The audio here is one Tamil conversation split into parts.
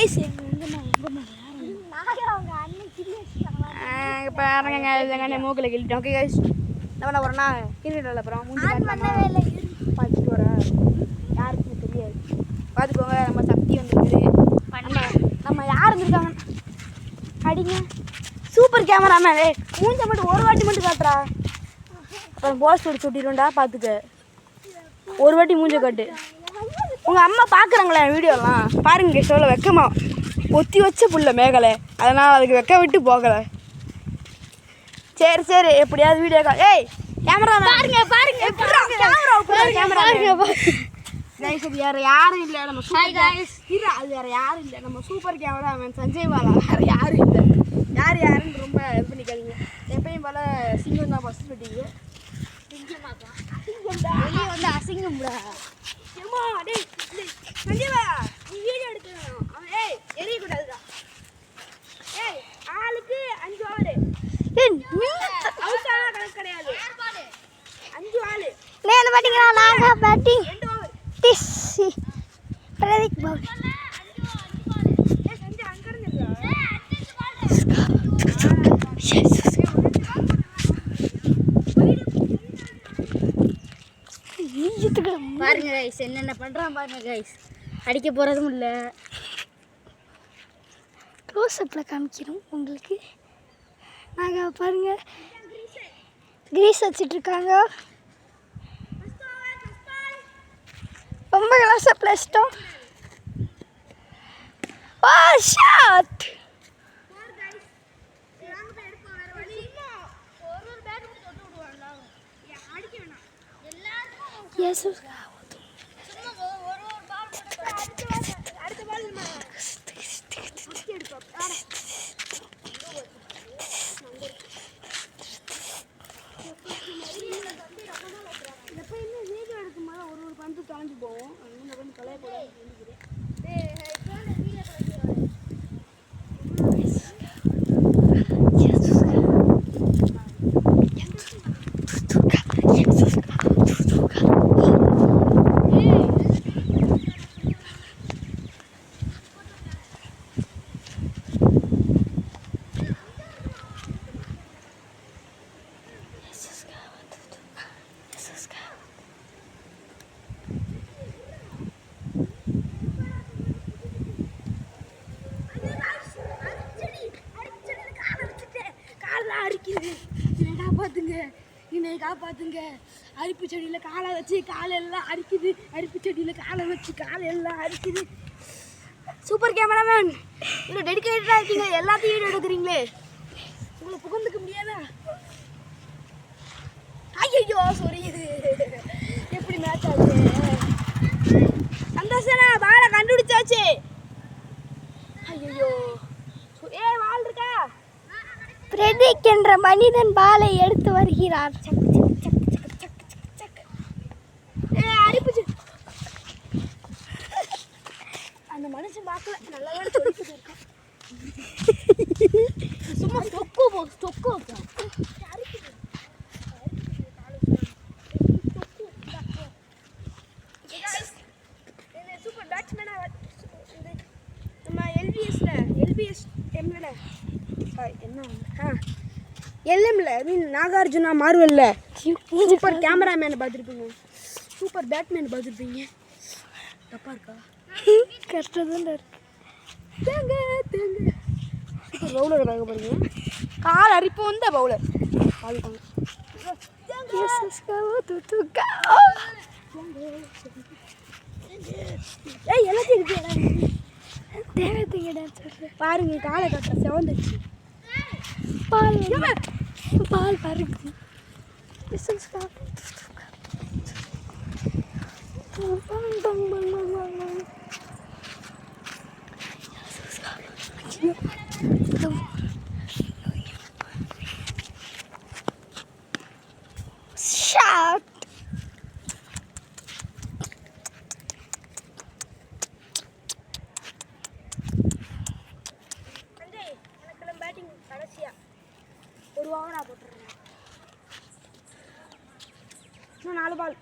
கைஸ் பாருங்க எங்கள் மூக்கில் கிழிட்டோம். ஓகே கைஸ் நம்ம என்ன போகிறோன்னா கிரிக்கெட் அப்புறம் பார்த்துட்டு வரேன். யாருக்குமே தெரியாது, பார்த்துக்கோங்க. நம்ம சக்தி வந்துருக்குது. நம்ம யார் இருந்திருக்காங்க அடிங்க சூப்பர் கேமராமேன். மூஞ்ச மட்டும் ஒரு வாட்டி மட்டும் காட்டுறா, அப்புறம் போஸ்ட் அடிச்சு விட்டிடும்டா. பார்த்துக்க, ஒரு வாட்டி மூஞ்ச காட்டு. உங்கள் அம்மா பார்க்குறாங்களே வீடியோலாம் பாருங்க. சொல்ல வெக்கமா ஒத்தி வச்ச புள்ள மேகலை, அதனால் அதுக்கு வெக்க விட்டு போகலை. சரி சரி எப்படியாவது வீடியோ ஏய் கேமரா பாருங்க பாருங்க கேமரா வேறு யாரும் இல்லை. நம்ம அது வேறு யாரும் இல்லை. நம்ம சூப்பர் கேமராமேன் சஞ்சய் பாலா, வேறு யாரும் இல்லை. யாருன்னு ரொம்ப இது பண்ணிக்காதீங்க. எப்பயும் போல சிங்கம் தான் ஃபஸ்ட் போட்டீங்க. வந்து அசிங்கம்டா டேய் சஞ்சய்வா, நீ வீடியோ எடுக்கணும். அவன் ஏய் எரியக்கூடாதுடா. ஏய் ஆளுக்கு 5 ஆளு அவுட்டானா கணக்கு கிடையாது. 5 ஆளு என்ன பாத்தீங்களா? நாங்க batting 2 over DC Prateek bowl. ஏய் சஞ்சய் அங்க இருந்துடா. பாருங்க கைஸ் என்னென்ன பண்ணுறான் பாருங்க கைஸ். அடிக்க போகிறதும் இல்லை, க்ளோஸ்அப்பில் காமிக்கிறோம் உங்களுக்கு. நாங்கள் பாருங்கள் கிரீஸ் வச்சிட்ருக்காங்க. ரொம்ப க்ளோஸ்அப்பில் இஷ்டம். ஓ ஷாட் Yes. ஒரு பந்து தொலைஞ்சு போவோம். கலைய போட என்னை காப்பாத்துங்க. அரிப்பு செடியில் காலை வச்சு காலெல்லாம் அரிக்குது. அரிப்பு செடியில் காலை வச்சு காலெல்லாம் அரிக்குது. சூப்பர் கேமராமேன், இவ்வளோ டெடிக்கேட்டடாக இருக்கீங்க, எல்லாத்தையும் வீடியோ எடுக்கிறீங்களே, உங்களை புகழ்ந்துக்க முடியாதா? ஐயோ சொரியுது. எப்படி மேட்ச் ஆச்சு? சந்தோஷனா பாலை கண்டுபிடிச்சாச்சு. ஐயோ ஏ வால் இருக்கா? பிரதீக் என்ற மனிதன் பாலை எடுத்து வருகிறார். அந்த மனுஷன் பார்க்கல, நல்லா சும்மா ஸ்டொக்கு சூப்பர் பேட்ஸ்மேனா நம்ம எல்பிஎஸ் எம்ல என்ன எல்எம்ல மீன் நாகார்ஜுனா மார்வல்ல சூப்பர் கேமராமேனை பார்த்துருப்பீங்க, சூப்பர் பேட்மேன் பார்த்துருப்பீங்க. தப்பா இருக்கா? கஷ்டம் தான் இருக்கு. தேங்க தேங்க சூப்பர் பவுலரை பார்க்க போறீங்க. கால் அரிப்பு வந்த பவுலர் பார்த்துக்கோங்க. ஏய் எல்லாத்தையும் இருக்கு பாருங்க. காலை கட்டுற செவந்துச்சு. பால் பாருங்க. ஷாட் பேட்டிங் கடைசியா ஒரு ஓவர் நான் போட்டுறேன். இன்னும் 4 பால்.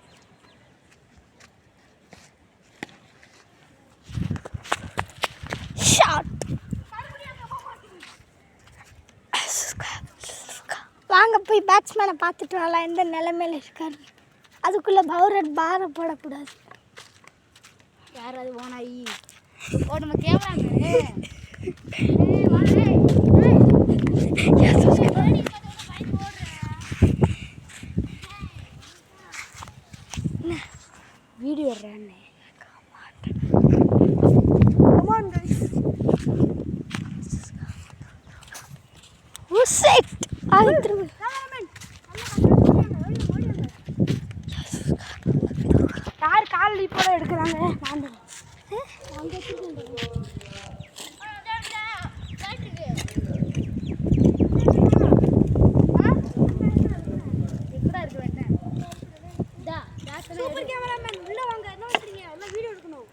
ஷாட் போய் பேட்ஸ்மேனை பார்த்துட்டு வரலாம் எந்த நிலைமையில இருக்காரு. அதுக்குள்ளே பவுலர் பாரை போடக்கூடாது. யாராவது ஓனாயி நம்ம கேமராங்க வீடியோ எடுறேன்னு யார் கால் இப்போ எடுக்கிறாங்க சூப்பர் கேமராமேன் உள்ள வாங்க. என்ன பண்றீங்க? எல்லாம் வீடியோ எடுக்கணும்.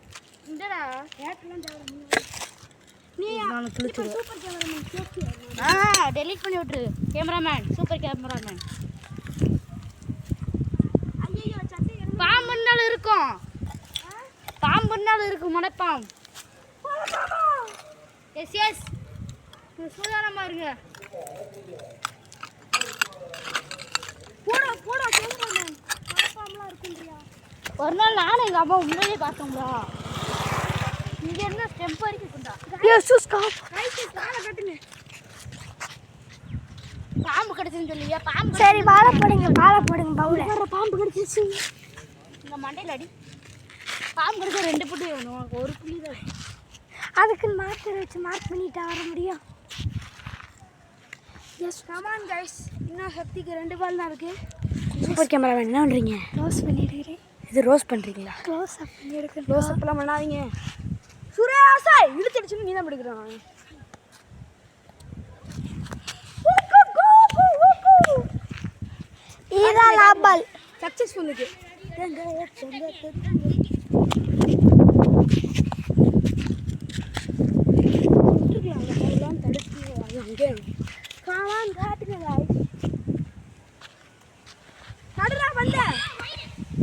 இந்தடா ஏட்லாம் தேவை. நீ நான் குளிச்சு சூப்பர் கேமராமேன் சேஃப்டி டெலீட் பண்ணி விட்டுரு. Cameraman super cameraman. ஐயோ சட்டை பாம்புனால இருக்கும். பாம்புனால இருக்கும் மடப்பாம். எஸ் எஸ் சூதானமா இருங்க. போடா போடா கேமராமேன். மடப்பாம்லாம் இருக்குன்றியா? ஒரு நாள் நானும் எங்கள் அம்மா உண்மையிலே பார்த்தோம்டா. இங்கே என்ன ஸ்டெம்ப் வரைக்கும்டா. காலை கட்டுங்க. பாம்பு கடிச்சுன்னு சொல்லியா? பாம்பு சரி வாழை போடுங்க பவுல. பாம்பு கடிச்சிச்சு இந்த மண்டையில் அடி. பாம்பு கடிச்சா 2 புள்ளி வேணும். உனக்கு 1 புள்ளி தான். அதுக்கு மார்க்கர் வச்சு மார்க் பண்ணிட்டா வர முடியும். Yes come on guys. இன்னும் சக்திக்கு 2 பால் தான் இருக்குது. சூப்பர் கேமராமேன் என்ன பண்ணுறீங்க? க்ளோஸ் பண்ணிடுறேன். இது ரோஸ் பண்ணுறீங்களா? க்ளோஸ் அப் பண்ணி எடுக்கிறேன். க்ளோஸ் அப்லாம் பண்ணாதீங்க. சுரேஷா இழுத்தடிச்சுன்னு நீ தான் எடுக்கிறான். இதான் லாபால் சக்ஸஸ்ஃபுல்லுக்கு தடுறா வந்த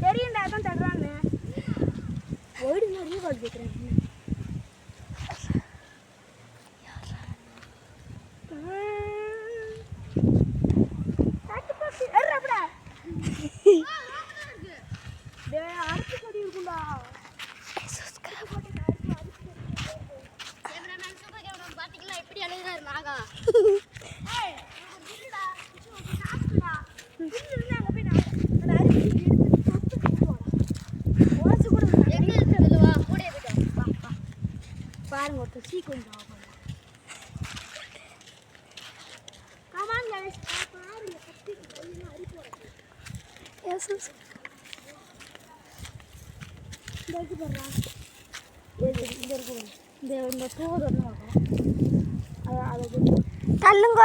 தெரியுண்டா தான் தடுறான்னு ஓடி நிறைய கால் கேட்குறேன். அரைச்சி கொடி இருக்குண்டா. பாத்தீங்களா எப்படி அழுகிறாரு நாகா? பாருங்க ஒருத்தர் சீ கொஞ்சம் கமான் கைஸ் பாருங்க கத்திக்கு கொஞ்சம் அரி போறேன். எஸ் எஸ் இங்க போறா. இங்க இருக்கு. இந்த தோடு என்ன ஆகும்? அது தள்ளுங்க.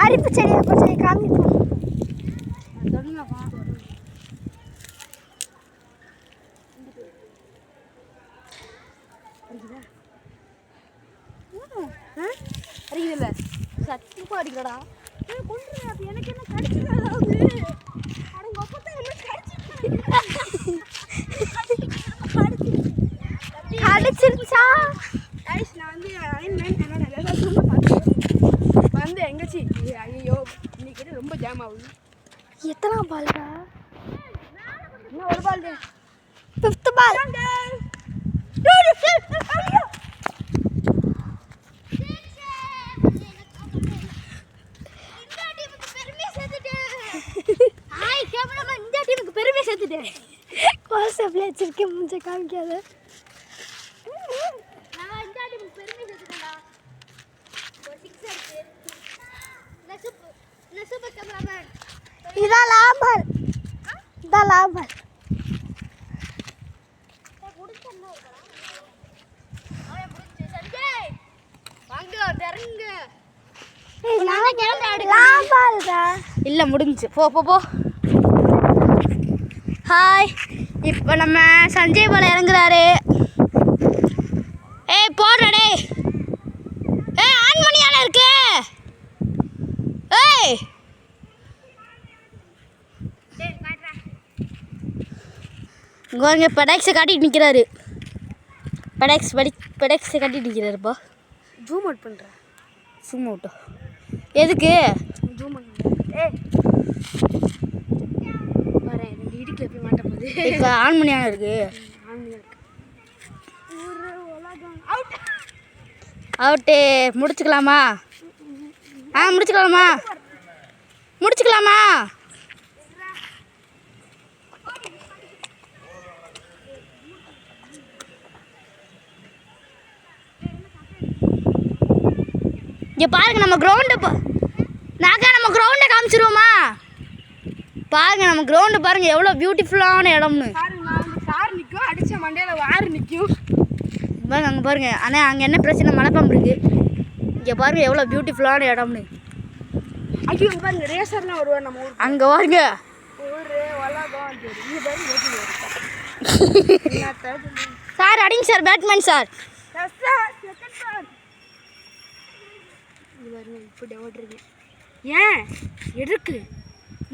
அரிப்பு செடியை கொஞ்சம் காமிப்போம். தள்ளுங்கப்பா. அடிக்குதுல்ல சத்தியமா அடிக்கடா. கொண்டு அப்ப எனக்கு என்ன கடிச்சிடாது. அடங்க அப்பதான் என்ன அடிச்சிருச்சா? கைஸ் நான் வந்து அலைன்மென்ட் என்னோட லெசன்ல பார்த்தேன். வந்து எங்கச்சி ஐயோ இன்னைக்கு ரொம்ப ஜாம் ஆகுது. எத்தனை பால்டா? இன்னும் 1 பால் தான். 5th பால். வாட்ஸ்அப்ல வச்சிருக்கேன் மூஞ்ச காமிக்காத. நான் இந்த டீமுக்கு பெருமை சேர்த்துட்டேன்டா. ஒரு 6 அடிச்சு. நசுப கேமராமேன். இதான் லாபால். இதான் லாபால். குடிச்சன்னா இருக்கடா. அவன் புடிச்சு சஞ்சய். வாங்க தெறங்க. ஏய் லாபால்டா. இல்ல முடிஞ்சு. போ போ போ. ஹாய் இப்போ நம்ம சஞ்சய் பால் இறங்குறாரு. ஏய் போடுற டேய். ஏய் ஆன் பண்ணியால இருக்கு. ஏய் டேய் காட்றா. கோங்க பெடெக்ஸ் காட்டிட்டு நிக்கிறாரு. பெடெக்ஸ் காட்டிட்டு நிக்கிறாருப்பா. ஜூம் அவுட் பண்றேன். ஜூம் அவுட் எதுக்கு? ஜூம் பண்ணு. ஏய் வரேன் 2 இடிக்கல போய் மாட்ட போகுது. இப்போ ஆன் பண்ணியான இருக்கு. ஆன்லைன்ல இருக்கு. ஊரு உலகம் அவுட். அவுட்டு. முடிச்சுக்கலாமா? முடிச்சுக்கலாமா? முடிச்சுக்கலாமா? இங்கே பாருங்க நம்ம கிரவுண்டு நம்ம கிரவுண்டை காமிச்சிருவோமா? பாருங்க நம்ம கிரவுண்டு பாருங்க எவ்வளோ பியூட்டிஃபுல்லான இடம்னு. கார் நிற்கும், அடிச்ச மண்டையில வாறு நிற்கும். பாருங்க அங்கே பாருங்க. ஆனால் அங்கே என்ன பிரச்சனை, மலைப்பாம்பு இருக்கு. இங்கே பாருங்க எவ்வளோ பியூட்டிஃபுல்லான இடம்னு. ஐயோ பாருங்க ரேசர்லாம் வருவார் நம்ம ஊருக்கு. அங்கே பாருங்க ஊரு உலகம் தெரியும் பாருங்க. சார் அடிங்க சார், பேட்மேன் சார். இது பாருங்க இப்படி ஓடுறீங்க. ஏன் எதுக்கு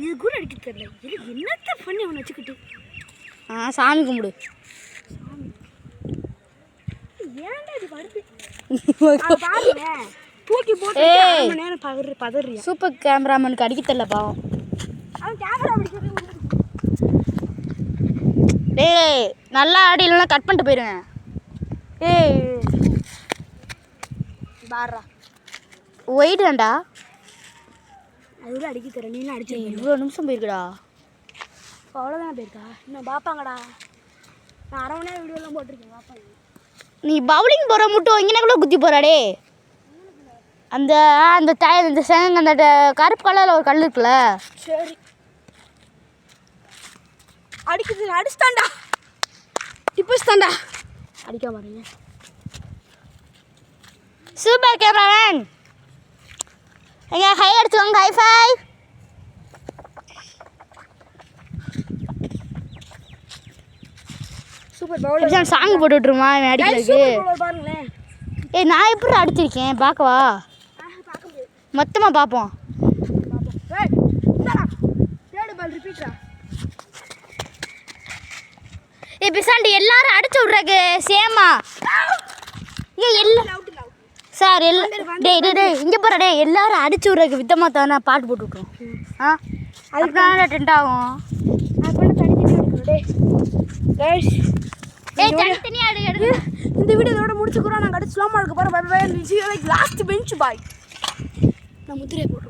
இது கூட அடிக்க தெரியல? எதுக்கு என்னத்த பண்ணி அவனை வச்சுக்கிட்டு? சாமி கும்பிடு. ஏன்டா இது வருது? பாருங்க தூக்கி போட்டு 1 மணி நேரம் பதறியா. சூப்பர் கேமராமேனுக்கு அடிக்க தெரியல பாவம். அவன் கேமரா பிடிக்கிறது. டேய் நல்லா ஆடி இல்லைன்னா கட் பண்ணிட்டு போயிடுவேன். ஏய் பாரா ஒயிட்டாண்டா. அதுவும் அடிக்க தரேன். நீலாம் அடிச்சு இவ்வளோ நிமிஷம் போயிருக்குடா. அவ்வளோதான் போயிருக்கா? இன்னும் பார்ப்பாங்கடா. நான் 1/2 மணி நேரம் வீடியோலாம் போட்டிருக்கேன், பார்ப்பாங்க. நீ பவுலிங் போகிற மட்டும் இங்கனக்குள்ளே குத்தி போகிறாடே. அந்த அந்த டயர் இந்த சேங்க அந்த கருப்பு கலரில் ஒரு கல் இருக்குல்ல. சரி அடிக்குது. அடிச்சுட்டான்டா. டிப்புஸ்தான்டா. அடிக்க பாருங்க. Super cameraman. எங்க ஹை அடிச்சுக்கோங்க. High five. Super bowler. Song போட்டு விட்டுருமா இவன் அடிக்கிறதுக்கு? பாருங்களேன். ஏய் நான் எப்படி அடிச்சிருக்கேன் பார்க்கவா? பார்க்க முடியாது. மொத்தமாக பார்ப்போம். தேர்ட் பால் ரிப்பீட்டா. ஏய் பிசாண்டி எல்லாரும் அடிச்சு விட்றாக்கு சேமா. ஏய் எல்லாம் சார் டேய் டேய் டேய் இங்கே போகிற டே எல்லாரும் அடிச்சு விட்றக்கு வித்தமாக தானே பாட்டு போட்டு விட்ருவோம். அதுக்கு தான் டென்ட் ஆகும். அப்புறம் தனித்தனியாக எடுக்கணும். கைஸ் ஏய் தனித்தனியாக எடுக்க. இந்த வீடியோ இதோட முடிச்சுக்கிறோம். நாங்கள் அடுத்து ஸ்லோமா இருக்க போகிறோம். Bye bye. Last bench boy. நான் முத்திரையை போடுறேன்.